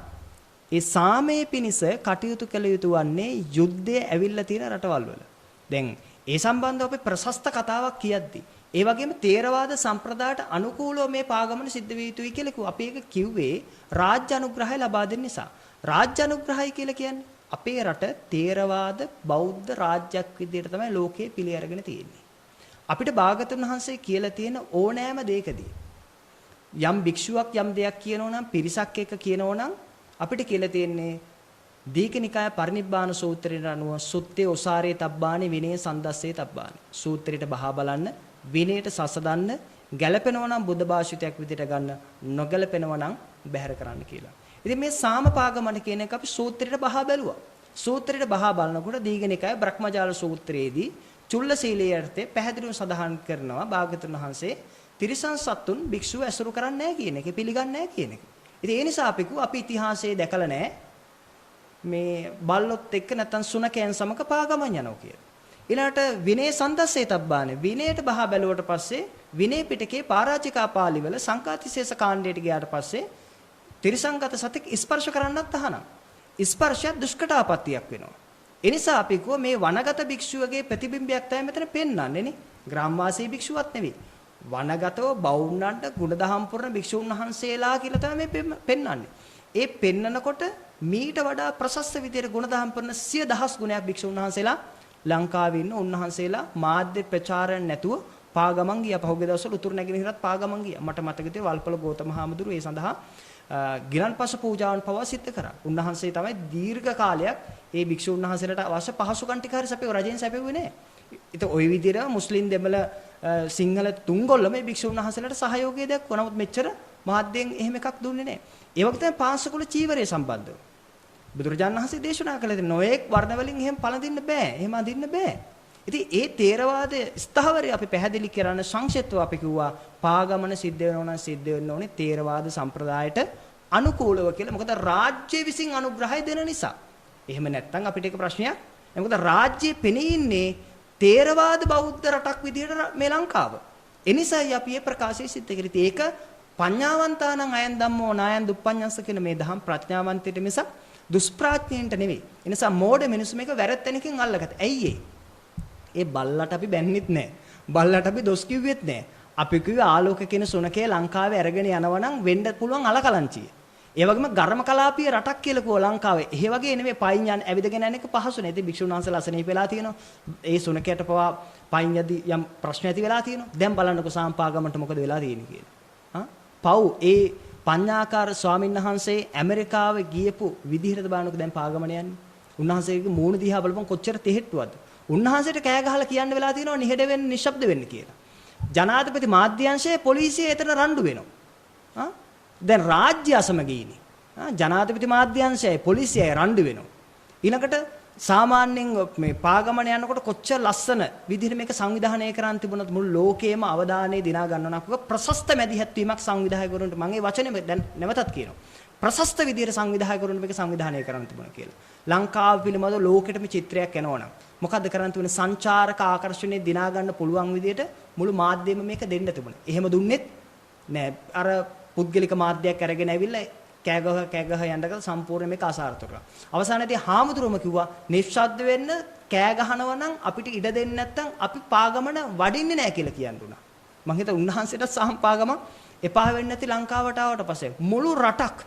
ඒ සාමයේ පිනිස කටයුතු කළ යුතු වන්නේ යුද්ධය ඇවිල්ලා තියෙන රටවල් වල. දැන් ඒ සම්බන්ධව අපි ප්‍රශස්ත කතාවක් කියද්දී ඒ වගේම තේරවාද සම්ප්‍රදායට අනුකූලව මේ පාගමන සිද්ධ විය යුතුයි කියලා කිව්වා. අපි ඒක කිව්වේ රාජ්‍ය අනුග්‍රහය ලබා දෙන්න නිසා. රාජ්‍ය අනුග්‍රහය කියලා කියන්නේ අපේ රට තේරවාද බෞද්ධ රාජ්‍යයක් විදිහට තමයි ලෝකයේ පිළි අරගෙන තියෙන්නේ. අපිට භාගතුන් වහන්සේ කියලා තියෙන ඕනෑම දෙයකදී යම් භික්ෂුවක් යම් දෙයක් කියනවා නම් පිරිසක් එක්ක කියනවා නම් අපිට කියලා තියෙන්නේ දීඝනිකාය පරිනිබ්බාන සූත්‍රයට අනුව සුත්තේ ඔසාරේ තබ්බානි විනය සන්දස්සේ තබ්බානි. සූත්‍රයට බහා බලන්න විනයට සසදන්න ගැළපෙනවා නම් බුද්ධ භාෂිතයක් විදිහට ගන්න නොගැළපෙනවා නම් බැහැර කරන්න කියලා. ඉතින් මේ සාමපාගමන කියන එක අපි සූත්‍රයට බහා බැලුවා. සූත්‍රයට බහා බලනකොට දීඝනිකාය බ්‍රහ්මජාල සූත්‍රයේදී චුල්ල සීලයේ අර්ථය පැහැදිලිව සඳහන් කරනවා භාගතුන් වහන්සේ තිරිසන් සත්තුන් භික්ෂුව ඇසුරු කරන්නේ නැහැ කියන එක පිළිගන්නේ නැහැ කියන එක. ඉතින් ඒ නිසා අපි ඉතිහාසයේ දැකලා නැහැ මේ බල්ලොත් එක්ක නැත්තම් සුනකයන් සමග පාගමන් යනවා කියලා. ඊළාට විනය සන්දස්සේ තබ්බානේ විනයට බහා බැලුවට පස්සේ විනය පිටකේ පරාජිකා පාළිවල සංකාතිශේෂ කාණ්ඩයට ගියාට පස්සේ තිරිසංගත සතෙක් ස්පර්ශ කරන්නත් අහනම්. ස්පර්ශය දුෂ්කටාපත්තියක් වෙනවා. ඒ නිසා අපි කිව්ව මේ වනගත භික්ෂුවගේ ප්‍රතිබිම්බයක් තමයි මෙතන පෙන්වන්නේ නේ. ග්‍රාමවාසී භික්ෂුවක් නෙවෙයි. වනගතව බෞද්ධන්ට ගුණදහම් පුරන භික්ෂුන් වහන්සේලා කියලා තමයි මේ පෙන්වන්නේ. ඒ පෙන්නකොට මීට වඩා ප්‍රශස්ත විදියට ගුණදහම් පුරන 100,000 ගුණයක් භික්ෂුන් වහන්සේලා ලංකාවේ ඉන්න උන්වහන්සේලා මාධ්‍ය ප්‍රචාරණ නැතුව පාගමන් ගියා. පහුගිය දවස්වල උතුරු නැගෙනහිරත් පාගමන් ගියා. මට මතක තියෙනවා වල්පොල ගෞතම හාමුදුරුවෝ ඒ සඳහා ගිලන්පස පූජාවන් පවා සිද්ධ කරා. උන්වහන්සේ තමයි දීර්ඝ කාලයක් ඒ භික්ෂුන් වහන්සේලාට අවශ්‍ය පහසුකම් ටික හරි සැපෙව රජෙන් සැපෙව්වේ නැහැ. ඒත් ওই විදිහට මුස්ලිම් දෙමළ සිංහල තුන්ගොල්ල මේ භික්ෂුන් වහන්සේලාට සහයෝගය දක්වනවා. නමුත් මෙච්චර මාධ්‍යෙන් එහෙම එකක් දුන්නේ නැහැ. ඒ වගේ තමයි පාංශකුල චීවරය සම්බන්ධව. බුදුරජාණන් වහන්සේ දේශනා කළේ නොඑක් වර්ණ වලින් එහෙම පළඳින්න බෑ. එහෙම අඳින්න බෑ. ඉතින් ඒ තේරවාදයේ ස්ථාවරය අපි පැහැදිලි කරන සංක්ෂිප්තව අපි කිව්වා පාගමන සිද්ධ වෙනවා නම් සිද්ධ වෙන්න ඕනේ තේරවාද සම්ප්‍රදායට අනුකූලව කියලා. මොකද රාජ්‍ය විසින් අනුග්‍රහය දෙන නිසා. එහෙම නැත්නම් අපිට ඒක ප්‍රශ්නයක්. මොකද රාජ්‍යයේ පෙනී ඉන්නේ තේරවාද බෞද්ධ රටක් විදිහට මේ ලංකාව. ඒ නිසායි අපි මේ ප්‍රකාශය සිද්ධ කරේ. ඒක පඤ්ඤාවන්තානං අයන් ධම්මෝ නායන් දුප්පඤ්ඤස්ස කියන මේ දහම් ප්‍රඥාවන්තයට මිසක් දුෂ්ප්‍රඥයන්ට නෙවෙයි. ඒ නිසා මෝඩ මිනිස්සු මේක වැරද්දෙනකින් අල්ලගත්තා. ඇයි ඒ බල්ලට අපි බැන්නෙත් නැහැ. බල්ලට අපි දොස් කිව්වෙත් නැහැ. අපි කිව්වේ ආලෝක කියන සුනකේ ලංකාවේ අරගෙන යනවා නම් වෙන්න පුළුවන් අලකලංචිය. ඒ වගේම ගර්ම කලාපීය රටක් කියලා කිව්වා ලංකාවේ. එහෙ වගේ නෙමෙයි පයින් යන ඇවිදගෙන යන එක පහසු නෑ. ඉතින් භික්ෂුන් වහන්සේලා අසනීප වෙලා තියෙනවා. ඒ සුනකයට පවා පයින් යදි යම් ප්‍රශ්න ඇති වෙලා තියෙනවා. දැන් බලන්නකො සාම්පාගමන්ට මොකද වෙලා තියෙන්නේ කියලා. පව් ඒ පඤ්ඤාකාර ස්වාමීන් වහන්සේ ඇමරිකාවේ ගියපු විදිහට බලනකො දැන් පාගමන යන්නේ. උන්වහන්සේගේ මූණ දිහා බලපන් කොච්චර තෙහෙට්ටුවද. උන්වහන්සේට කෑ ගහලා කියන්න වෙලා තියෙනවා නිහඬ වෙන්න නිශ්ශබ්ද වෙන්න කියලා. ජනාධිපති මාධ්‍යංශයේ පොලිසිය එතන රණ්ඩු වෙනවා. දැන් රාජ්‍ය අසමගීනේ. ජනාධිපති මාධ්‍යංශයයි පොලිසියයි රණ්ඩු වෙනවා. ඊළඟට සාමාන්‍යයෙන් මේ පාගමන යනකොට කොච්චර ලස්සන විදිහට මේක සංවිධානය කරන් තිබුණත් මුළු ලෝකේම අවධානය දිනා ගන්නවා නම් ප්‍රශස්ත මැදිහත් වීමක් සංවිධායකවරුන්ට මම ඒ වචනේ දැන් නැවතත් කියනවා. ප්‍රශස්ත විදිහට සංවිධායකවරුන්ට මේක සංවිධානය කරන් තිබුණා කියලා. ලංකාව පිළිබඳව ලෝකෙටම චිත්‍රයක් එනවනම් මොකද්ද කරන් තිබුණේ? සංචාරක ආකර්ෂණය දිනා ගන්න පුළුවන් විදිහට මුළු මාධ්‍යෙම මේක දෙන්න තිබුණා. එහෙම දුන්නෙත් නෑ. අර පුද්ගලික මාධ්‍යයක් අරගෙන ඇවිල්ලා කෑගහ යන්නක සම්පූර්ණ මේක අසාර්ථක කරා. අවසානයේදී හාමුදුරුවම කිව්වා නිශ්ශබ්ද වෙන්න කෑ ගහනවා නම් අපිට ඉඩ දෙන්නේ නැත්නම් අපි පාගමන වඩින්නේ නැහැ කියලා කියන්න උනා. මං හිතා උන්වහන්සේට සාම් පාගම එපා වෙන්නේ නැති ලංකාවට ආවට පස්සේ මුළු රටක්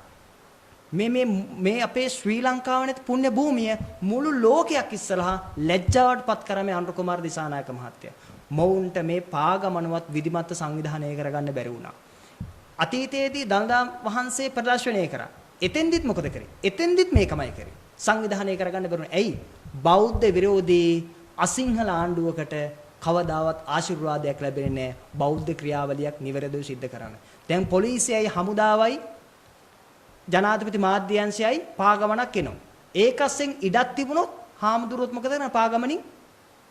මේ අපේ ශ්‍රී ලංකාවේ පුණ්‍ය භූමිය මුළු ලෝකයක් ඉස්සරහා ලැජ්ජාවටපත් කරන්නේ අනුර කුමාර දිසානායක මහත්තයා. මොවුන්ට මේ පාගමනුවත් විධිමත් සංවිධානය කරගන්න බැරි වුණා. අතීතයේදී දළදා වහන්සේ ප්‍රදර්ශනය කරා. එතෙන්දිත් මොකද කරේ? එතෙන්දිත් මේකමයි කරේ. සංවිධානය කරගන්න බැරුණා. ඇයි? බෞද්ධ විරෝධී අසිංහල ආණ්ඩුවකට කවදාවත් ආශිර්වාදයක් ලැබෙන්නේ නැහැ. බෞද්ධ ක්‍රියාවලියක් නිවැරදිව සිද්ධ කරන්න. දැන් පොලිසියයි හමුදාවයි ජනාධිපති මාධ්‍යංශයයි පාගමනක් එනවා. ඒකස්සෙන් ඉඩක් තිබුණොත් හාමුදුරුවොත් මොකද කරන්නේ? පාගමනින්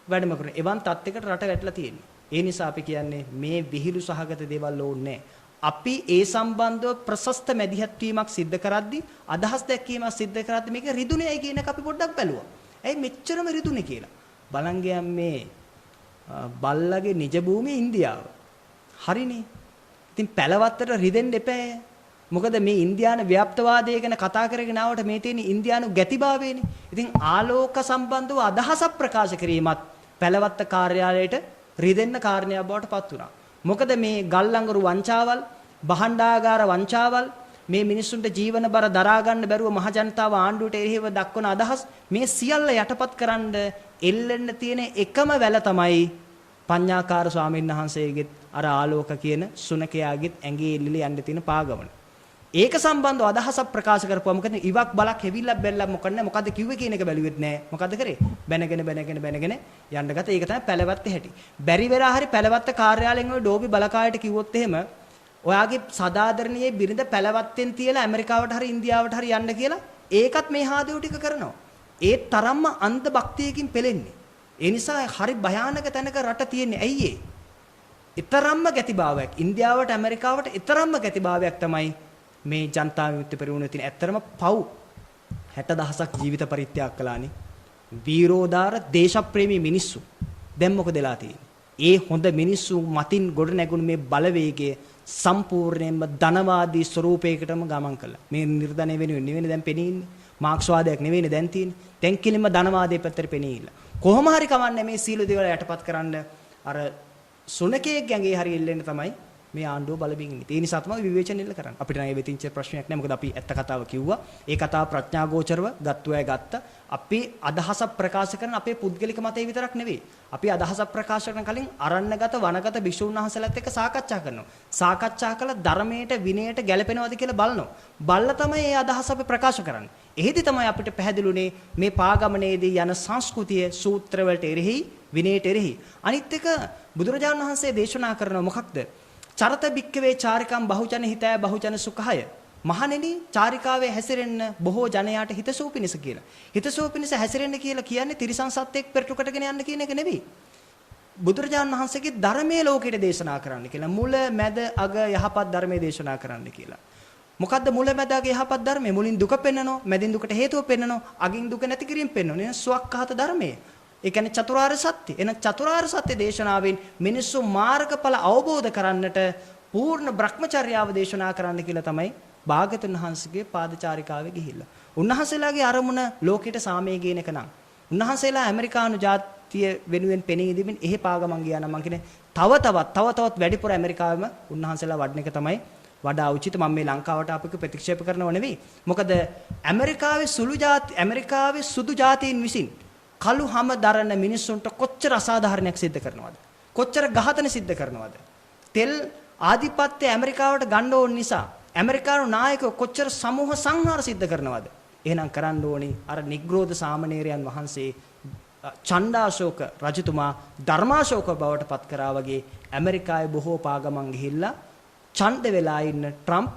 වැඩම කරනවා. එවන් තත්යකට රට වැටලා තියෙන්නේ. ඒ නිසා අපි කියන්නේ මේ විහිළු සහගත දේවල් ඕනේ අපි ඒ සම්බන්ධව ප්‍රශස්ත මැදිහත් වීමක් සිද්ධ කරද්දී අදහස් දැක්වීමක් සිද්ධ කරද්දී මේක රිදුනේයි කියන එක අපි පොඩ්ඩක් බැලුවා. ඇයි මෙච්චරම රිදුනේ කියලා. බලන් ගියම් මේ බල්ලගේ නිජ භූමිය ඉන්දියාව. හරිනේ. ඉතින් පැලවත්තට රිදෙන්න එපා. මොකද මේ ඉන්දියානු ව්‍යාප්තවාදය ගැන කතා කරගෙන ආවට මේ තියෙන ඉන්දියානු ගැතිභාවයනේ. ඉතින් ආලෝක සම්බන්ධව අදහසක් ප්‍රකාශ කිරීමත් පැලවත්ත කාර්යාලයට රිදෙන්න කාරණයක් බවට පත් වුණා. මොකද මේ ගල්ලංගරු වංචාවල්, බහණ්ඩාගාර වංචාවල්, මේ මිනිස්සුන්ට ජීවන බර දරා ගන්න බැරුව මහ ජනතාව ආණ්ඩුවට එරෙහිව දක්වන අදහස් මේ සියල්ල යටපත් කරන්න එල්ලෙන්න තියෙන එකම වැල තමයි පඤ්ඤාකාර ස්වාමීන් වහන්සේගෙත් අර ආලෝක කියන සුනකයාගෙත් ඇඟේ එල්ලලා යන්න තියෙන පාගමන. ඒක සම්බන්ධව අදහසක් ප්‍රකාශ කරපුවා. මොකද ඉවක් බලක් හැවිල්ලක් බැලලා මොකද කිව්වේ කියන එක බැලුවෙත් නෑ. මොකද කරේ? බැනගෙන යන්න ගත්තා. ඒක තමයි පැලවත්තේ හැටි. බැරි වෙලා හරි පැලවත්ත කාර්යාලයෙන් ඔය ඩෝබි බලකායට කිව්වොත් එහෙම ඔයාගේ සදාදරණීය බිරිඳ පැලවත්තෙන් තියලා ඇමරිකාවට හරි ඉන්දියාවට හරි යන්න කියලා ඒකත් මේ හාදේව ටික කරනවා. ඒ තරම්ම අන්ධ භක්තියකින් පෙළෙන්නේ. ඒ නිසා හරි භයානක තැනක රට තියෙන්නේ. ඇයි ඒ? ඊතරම්ම ගැතිභාවයක් ඉන්දියාවට ඇමරිකාවට ඊතරම්ම ගැතිභාවයක් තමයි මේ ජනතා විමුක්ති පෙරමුණේ තියෙන. ඇත්තරම පව් 60000ක් ජීවිත පරිත්‍යාග කළානේ. වීරෝදාර දේශප්‍රේමී මිනිස්සු. දැන් මොකද වෙලා තියෙන්නේ? ඒ හොඳ මිනිස්සු මතින් ගොඩ නැගුණු මේ බලවේගය සම්පූර්ණයෙන්ම ධනවාදී ස්වරූපයකටම ගමන් කළා. මේ නිර්ධනය වෙනුවෙන් නෙවෙයි දැන් පෙනී ඉන්නේ. මාක්ස්වාදයක් නෙවෙයි දැන් තියෙන්නේ. දැන් කිලිම ධනවාදයේ පැත්තට පෙනී ඉilla. කොහොම හරි කවන්නේ මේ සීල දේවල් යටපත් කරන්න අර සුනකයේ ගැඟේ හරි එල්ලෙන්න තමයි මේ ආණ්ඩුව බලමින් ඉන්නේ. ඒ නිසා තමයි විවේචන ඉල්ල කරන්නේ. අපිට නම් ඒ වෙතින්ච ප්‍රශ්නයක් නැහැ. මොකද අපි ඇත්ත කතාව කිව්වා. ඒ කතාව ප්‍රඥාගෝචරව ගත්තු අය ගත්ත. අපි අදහසක් ප්‍රකාශ කරන අපේ පුද්ගලික මතය විතරක් නෙවෙයි. අපි අදහසක් ප්‍රකාශ කරන කලින් අරණ්‍යගත වනගත භික්ෂුන් වහන්සේලාත් එක්ක සාකච්ඡා කරනවා. සාකච්ඡා කළ ධර්මයට විනයට ගැළපෙනවද කියලා බලනවා. බලලා තමයි මේ අදහස අපි ප්‍රකාශ කරන්නේ. එහෙදි තමයි අපිට පැහැදිලුනේ මේ පාගමනේදී යන සංස්කෘතිය සූත්‍ර වලට එරෙහි විනයට එරෙහි. අනිත් එක බුදුරජාණන් වහන්සේ දේශනා කරනවා මොකක්ද? චරත බික්කවේ චාරිකම් බහුජන හිතය බහුජන සුඛය. මහණෙනි චාරිකාවේ හැසිරෙන්න බොහෝ ජනයාට හිතසුව පිණිස කියලා. හිතසුව පිණිස හැසිරෙන්න කියලා කියන්නේ තිරිසන් සත්ත්වෙක් පෙරටු කොටගෙන යන්න කියන එක නෙවෙයි. බුදුරජාණන් වහන්සේගේ ධර්මයේ ලෝකෙට දේශනා කරන්න කියලා. මුල මැද අග යහපත් ධර්මයේ දේශනා කරන්න කියලා. මොකද්ද මුල මැද අග යහපත් ධර්මයේ? මුලින් දුක පෙන්නනවා, මැදින් දුකට හේතුව පෙන්නනවා, අගින් දුක නැති කිරීම පෙන්නනවා. නේ ස්වකහත ධර්මයේ. ඒ කියන්නේ චතුරාර්ය සත්‍ය. එන චතුරාර්ය සත්‍ය දේශනාවෙන් මිනිස්සු මාර්ගඵල අවබෝධ කරන්නට පූර්ණ භ්‍රමචර්යාව දේශනා කරන්න කියලා තමයි භාගතුන් වහන්සේගේ පාදචාරිකාවේ ගිහිල්ලා. උන්වහන්සේලාගේ අරමුණ ලෝකෙට සාමය ගේන එක නම්. උන්වහන්සේලා ඇමරිකානු ජාතිය වෙනුවෙන් පෙනී ඉදිමින් එහෙ පාගමන් ගියා නම් මං කියන්නේ තව තවත් වැඩිපුර ඇමරිකාවෙම උන්වහන්සේලා වඩන එක තමයි වඩා උචිත. මම මේ ලංකාවට අපිට ප්‍රතික්ෂේප කරනව නෙවෙයි. මොකද ඇමරිකාවේ සුදු ජාතීන් විසින් කළු හැම දරන මිනිස්සුන්ට කොච්චර අසාධාරණයක් සිද්ධ කරනවද? කොච්චර ඝාතන සිද්ධ කරනවද? තෙල් ආධිපත්‍ය ඇමරිකාවට ගන්න ඕන නිසා ඇමරිකානු නායකයෝ කොච්චර සමූහ සංහාර සිද්ධ කරනවද? එහෙනම් කරන්න ඕනි අර නිග්‍රෝධ සාමණේරයන් වහන්සේ චණ්ඩාශෝක රජතුමා ධර්මාශෝක බවට පත් කරා වගේ ඇමරිකාවේ බොහෝ පාගමන් ගිහිල්ලා ඡණ්ඩ වෙලා ඉන්න ට්‍රම්ප්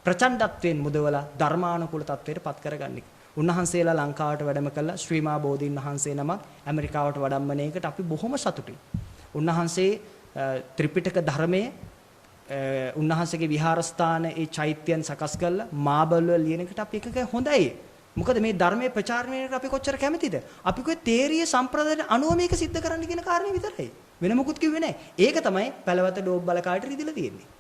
ප්‍රචණ්ඩත්වයෙන් මුදවලා ධර්මානුකූල තත්වයට පත් කරගන්නේ. උන්වහන්සේලා ලංකාවට වැඩම කළා. ශ්‍රීමා බෝධීන් වහන්සේ නමක් ඇමරිකාවට වඩම්මන එකට අපි බොහොම සතුටුයි. උන්වහන්සේ ත්‍රිපිටක ධර්මයේ උන්වහන්සේගේ විහාරස්ථාන ඒ චෛත්‍යයන් සකස් කළා. මාබල් වල ලියන එකට අපි එකක හොඳයි. මොකද මේ ධර්මයේ ප්‍රචාරණයට අපි කොච්චර කැමතිද? අපි කොයි තේරිය සම්ප්‍රදායට අනුව මේක සිද්ධ කරන්න කියන කාරණේ විතරයි. වෙන මොකුත් කිව්වේ නැහැ. ඒක තමයි පැලවත ඩෝබ් බලකායට රිදලා තියෙන්නේ.